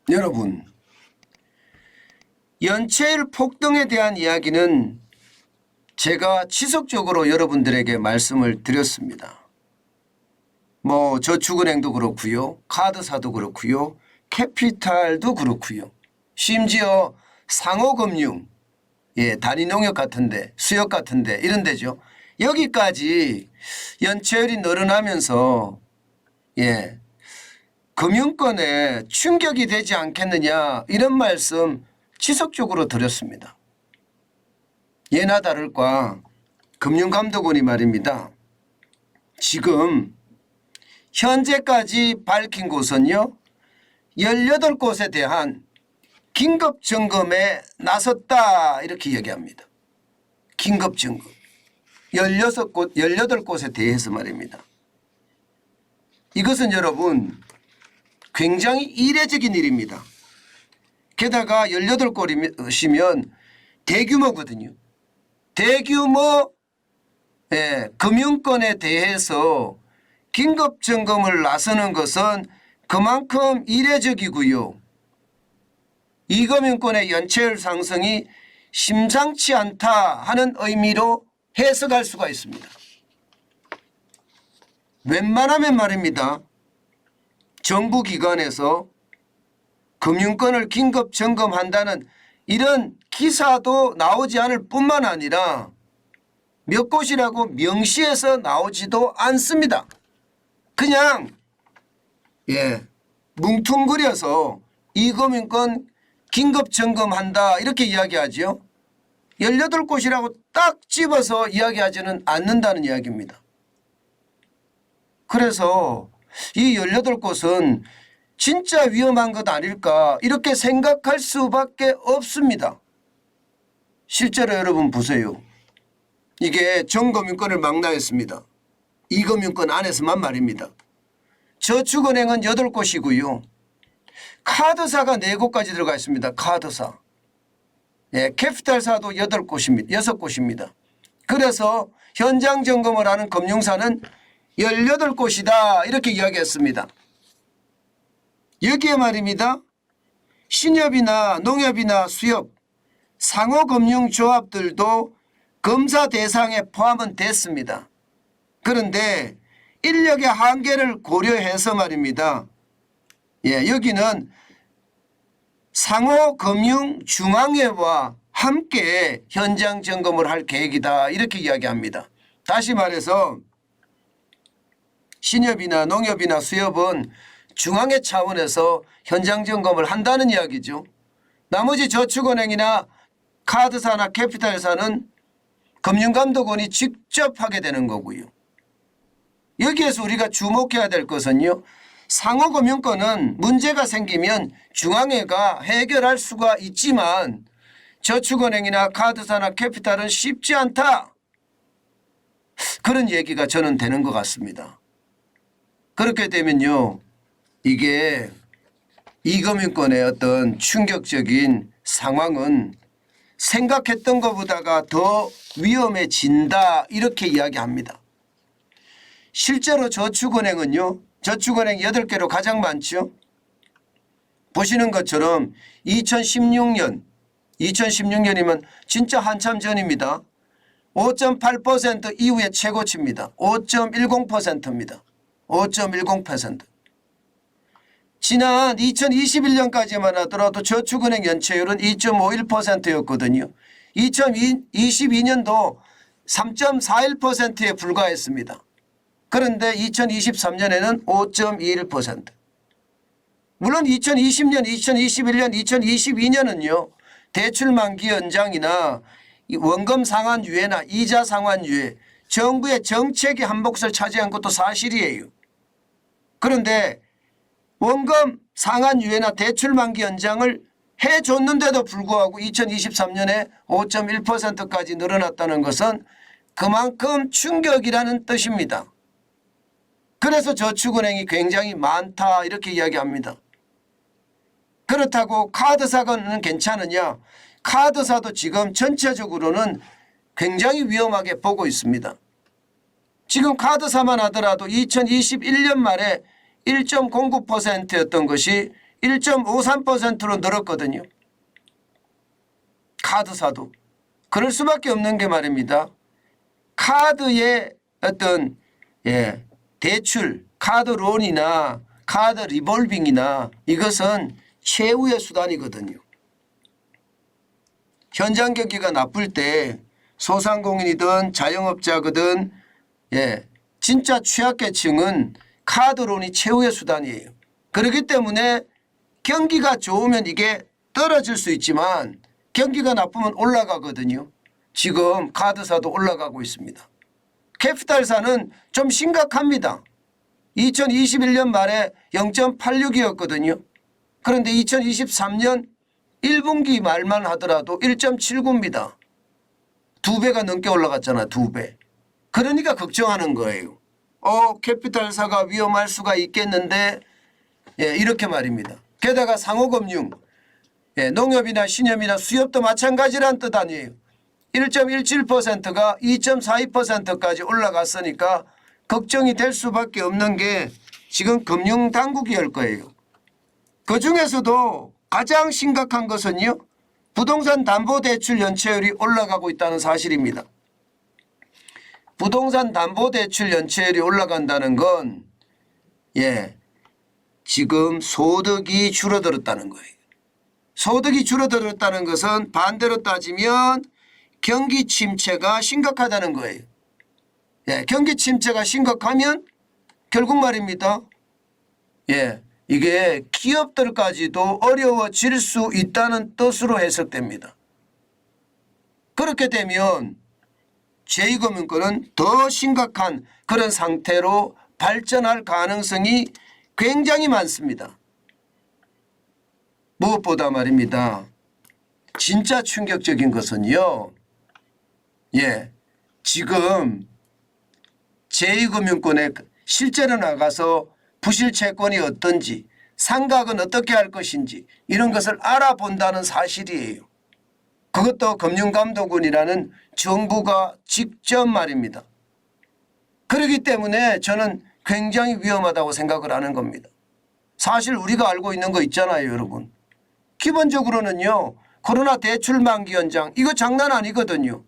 여러분, 연체율 폭등에 대한 이야기는 제가 지속적으로 여러분들에게 말씀을 드렸습니다. 저축은행도 그렇고요, 카드사도 그렇고요, 캐피탈도 그렇고요, 심지어 상호금융, 단위농협 같은데, 수협 같은데 이런 데죠. 여기까지 연체율이 늘어나면서 금융권에 충격이 되지 않겠느냐, 이런 말씀 지속적으로 드렸습니다. 예나 다를까 금융감독원이 말입니다. 지금 현재까지 밝힌 곳은요, 18곳에 대한 긴급점검에 나섰다, 이렇게 얘기합니다. 긴급점검 18곳에 대해서 말입니다. 이것은 여러분 굉장히 이례적인 일입니다. 게다가 18곳이면 대규모거든요. 대규모 금융권에 대해서 긴급점검을 나서는 것은 그만큼 이례적이고요. 이 금융권의 연체율 상승이 심상치 않다 하는 의미로 해석할 수가 있습니다. 웬만하면 말입니다, 정부 기관에서 금융권을 긴급 점검한다는 이런 기사도 나오지 않을 뿐만 아니라 몇 곳이라고 명시해서 나오지도 않습니다. 그냥 뭉퉁그려서 이 금융권 긴급 점검한다, 이렇게 이야기하죠. 18곳이라고 딱 집어서 이야기하지는 않는다는 이야기입니다. 그래서 이 18곳은 진짜 위험한 것 아닐까, 이렇게 생각할 수밖에 없습니다. 실제로 여러분 보세요. 이게 전금융권을 망라했습니다. 이 금융권 안에서만 말입니다. 저축은행은 8곳이고요. 카드사가 4곳까지 들어가 있습니다. 카드사. 캐피탈사도 6곳입니다. 그래서 현장 점검을 하는 금융사는 18곳이다, 이렇게 이야기했습니다. 여기에 말입니다, 신협이나 농협이나 수협, 상호금융조합들도 검사 대상에 포함은 됐습니다. 그런데 인력의 한계를 고려해서 말입니다, 여기는 상호금융중앙회와 함께 현장 점검을 할 계획이다, 이렇게 이야기합니다. 다시 말해서 신협이나 농협이나 수협은 중앙회 차원에서 현장 점검을 한다는 이야기죠. 나머지 저축은행이나 카드사나 캐피탈사는 금융감독원이 직접 하게 되는 거고요. 여기에서 우리가 주목해야 될 것은요, 상호금융권은 문제가 생기면 중앙회가 해결할 수가 있지만 저축은행이나 카드사나 캐피탈은 쉽지 않다, 그런 얘기가 저는 되는 것 같습니다. 그렇게 되면요, 이게 이 금융권의 어떤 충격적인 상황은 생각했던 것보다가 더 위험해진다, 이렇게 이야기합니다. 실제로 저축은행은요, 저축은행 8개로 가장 많죠. 보시는 것처럼 2016년이면 진짜 한참 전입니다. 5.8% 이후에 최고치입니다. 5.10%입니다. 5.10%. 지난 2021년까지만 하더라도 저축은행 연체율은 2.51%였거든요. 2022년도 3.41%에 불과했습니다. 그런데 2023년에는 5.21%. 물론 2020년, 2021년, 2022년은요. 대출 만기 연장이나 원금 상환 유예나 이자 상환 유예, 정부의 정책이 한 몫을 차지한 것도 사실이에요. 그런데 원금 상환 유예나 대출 만기 연장을 해줬는데도 불구하고 2023년에 5.1%까지 늘어났다는 것은 그만큼 충격이라는 뜻입니다. 그래서 저축은행이 굉장히 많다, 이렇게 이야기합니다. 그렇다고 카드사는 괜찮으냐? 카드사도 지금 전체적으로는 굉장히 위험하게 보고 있습니다. 지금 카드사만 하더라도 2021년 말에 1.09%였던 것이 1.53%로 늘었거든요. 카드사도. 그럴 수밖에 없는 게 말입니다. 카드의 어떤 대출, 카드론이나 카드 리볼빙이나 이것은 최후의 수단이거든요. 현장 경기가 나쁠 때 소상공인이든 자영업자거든 진짜 취약계층은 카드론이 최후의 수단이에요. 그렇기 때문에 경기가 좋으면 이게 떨어질 수 있지만 경기가 나쁘면 올라가거든요. 지금 카드사도 올라가고 있습니다. 캐피탈사는 좀 심각합니다. 2021년 말에 0.86이었거든요. 그런데 2023년 1분기 말만 하더라도 1.79입니다. 2배가 넘게 올라갔잖아. 2배. 그러니까 걱정하는 거예요. 캐피탈사가 위험할 수가 있겠는데 이렇게 말입니다. 게다가 상호금융, 농협이나 신협이나 수협도 마찬가지란 뜻 아니에요. 1.17%가 2.42%까지 올라갔으니까 걱정이 될 수밖에 없는 게 지금 금융당국이할 거예요. 그중에서도 가장 심각한 것은요. 부동산 담보대출 연체율이 올라가고 있다는 사실입니다. 부동산 담보대출 연체율이 올라간다는 건 지금 소득이 줄어들었다는 거예요. 소득이 줄어들었다는 것은 반대로 따지면 경기 침체가 심각하다는 거예요. 경기 침체가 심각하면 결국 말입니다. 이게 기업들까지도 어려워질 수 있다는 뜻으로 해석됩니다. 그렇게 되면 제2금융권은 더 심각한 그런 상태로 발전할 가능성이 굉장히 많습니다. 무엇보다 말입니다. 진짜 충격적인 것은요. 지금 제2금융권에 실제로 나가서 부실 채권이 어떤지 상각은 어떻게 할 것인지 이런 것을 알아본다는 사실이에요. 그것도 금융감독원이라는 정부가 직접 말입니다. 그렇기 때문에 저는 굉장히 위험하다고 생각을 하는 겁니다. 사실 우리가 알고 있는 거 있잖아요, 여러분. 기본적으로는요. 코로나 대출 만기 연장 이거 장난 아니거든요.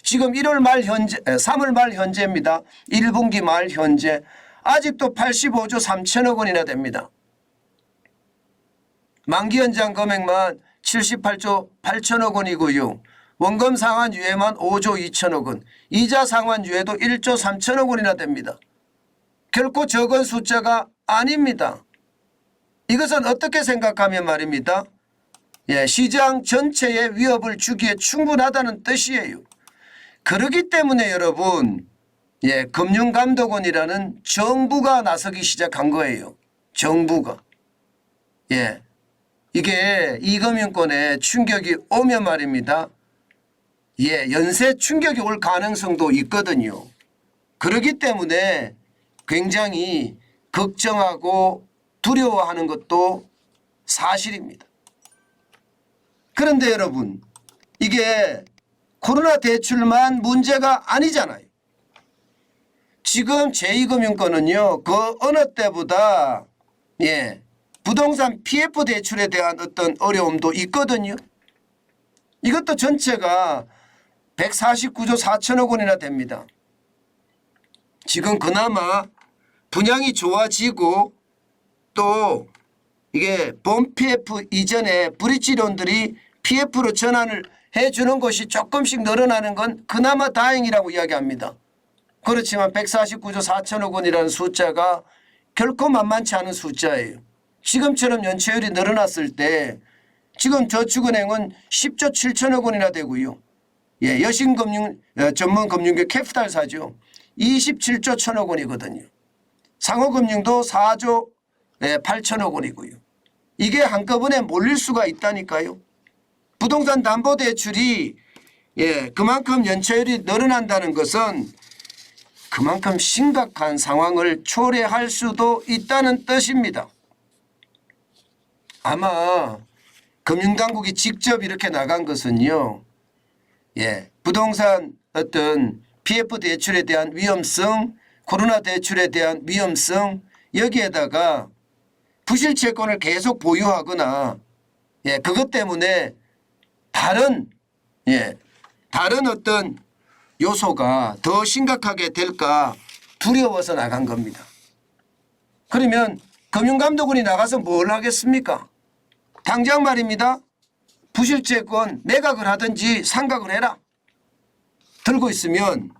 지금 1월 말 현재 3월 말 현재입니다. 1분기 말 현재 아직도 85조 3천억 원이나 됩니다. 만기 연장 금액만 78조 8천억 원이고요. 원금 상환 유예만 5조 2천억 원, 이자 상환 유예도 1조 3천억 원이나 됩니다. 결코 적은 숫자가 아닙니다. 이것은 어떻게 생각하면 말입니다. 시장 전체에 위협을 주기에 충분하다는 뜻이에요. 그렇기 때문에 여러분 금융감독원이라는 정부가 나서기 시작한 거예요. 정부가. 이게 이금융권에 충격이 오면 말입니다. 연쇄 충격이 올 가능성도 있거든요. 그렇기 때문에 굉장히 걱정하고 두려워하는 것도 사실입니다. 그런데 여러분 이게 코로나 대출만 문제가 아니잖아요. 지금 제2금융권은요. 그 어느 때보다 부동산 PF 대출에 대한 어떤 어려움도 있거든요. 이것도 전체가 149조 4천억 원이나 됩니다. 지금 그나마 분양이 좋아지고 또 이게 본 PF 이전에 브릿지론들이 PF로 전환을 해주는 것이 조금씩 늘어나는 건 그나마 다행이라고 이야기합니다. 그렇지만 149조 4천억 원이라는 숫자가 결코 만만치 않은 숫자예요. 지금처럼 연체율이 늘어났을 때 지금 저축은행은 10조 7천억 원이나 되고요. 여신금융 전문금융계 캐피탈사죠. 27조 1천억 원이거든요. 상호금융도 4조 8천억 원이고요. 이게 한꺼번에 몰릴 수가 있다니까요. 부동산 담보대출이 그만큼 연체율이 늘어난다는 것은 그만큼 심각한 상황을 초래할 수도 있다는 뜻입니다. 아마 금융당국이 직접 이렇게 나간 것은요. 부동산 어떤 PF 대출에 대한 위험성, 코로나 대출에 대한 위험성 여기에다가 부실 채권을 계속 보유하거나 그것 때문에 다른 어떤 요소가 더 심각하게 될까 두려워서 나간 겁니다. 그러면 금융감독원이 나가서 뭘 하겠습니까? 당장 말입니다. 부실채권 매각을 하든지 상각을 해라. 들고 있으면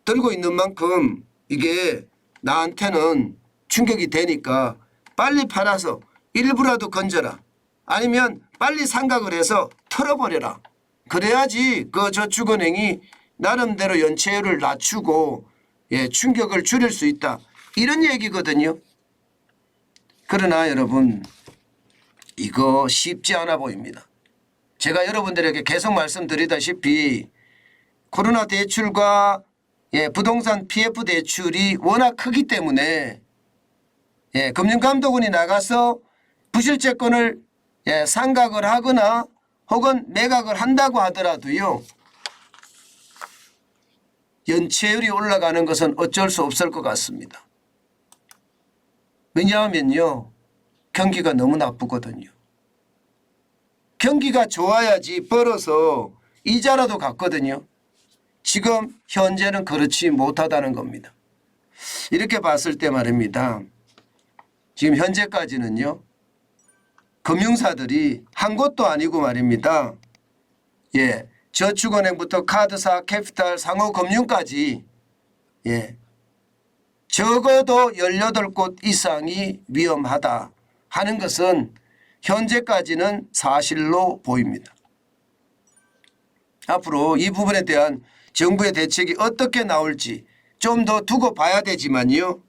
들고 있는 만큼 이게 나한테는 충격이 되니까 빨리 팔아서 일부라도 건져라. 아니면 빨리 상각을 해서 털어버려라. 그래야지 그 저축은행이 나름대로 연체율을 낮추고 충격을 줄일 수 있다. 이런 얘기거든요. 그러나 여러분 이거 쉽지 않아 보입니다. 제가 여러분들에게 계속 말씀드리다시피 코로나 대출과 부동산 PF 대출이 워낙 크기 때문에 금융감독원이 나가서 부실채권을 상각을 하거나 혹은 매각을 한다고 하더라도요. 연체율이 올라가는 것은 어쩔 수 없을 것 같습니다. 왜냐하면요. 경기가 너무 나쁘거든요. 경기가 좋아야지 벌어서 이자라도 갚거든요. 지금 현재는 그렇지 못하다는 겁니다. 이렇게 봤을 때 말입니다. 지금 현재까지는요. 금융사들이 한 곳도 아니고 말입니다. 저축은행부터 카드사, 캐피탈, 상호금융까지 적어도 18곳 이상이 위험하다 하는 것은 현재까지는 사실로 보입니다. 앞으로 이 부분에 대한 정부의 대책이 어떻게 나올지 좀 더 두고 봐야 되지만요.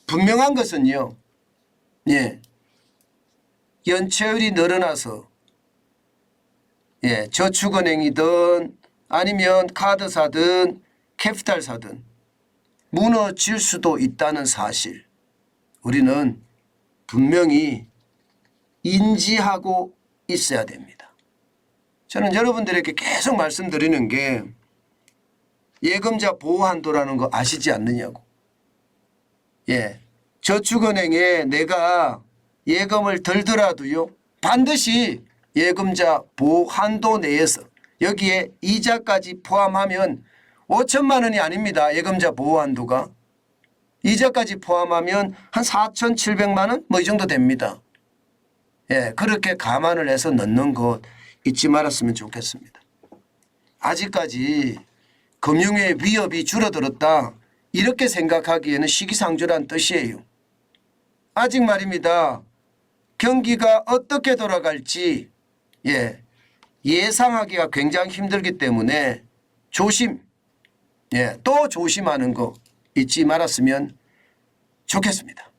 분명한 것은요. 연체율이 늘어나서 저축은행이든 아니면 카드사든 캐피탈사든 무너질 수도 있다는 사실 우리는 분명히 인지하고 있어야 됩니다. 저는 여러분들에게 계속 말씀드리는 게 예금자 보호한도라는 거 아시지 않느냐고. 저축은행에 내가 예금을 들더라도요. 반드시 예금자 보호한도 내에서 여기에 이자까지 포함하면 5천만 원이 아닙니다. 예금자 보호한도가. 이자까지 포함하면 한 4,700만 원 뭐 이 정도 됩니다. 그렇게 감안을 해서 넣는 것 잊지 말았으면 좋겠습니다. 아직까지 금융의 위협이 줄어들었다 이렇게 생각하기에는 시기상조란 뜻이에요. 아직 말입니다. 경기가 어떻게 돌아갈지 예상하기가 굉장히 힘들기 때문에 조심, 또 조심하는 거 잊지 말았으면 좋겠습니다.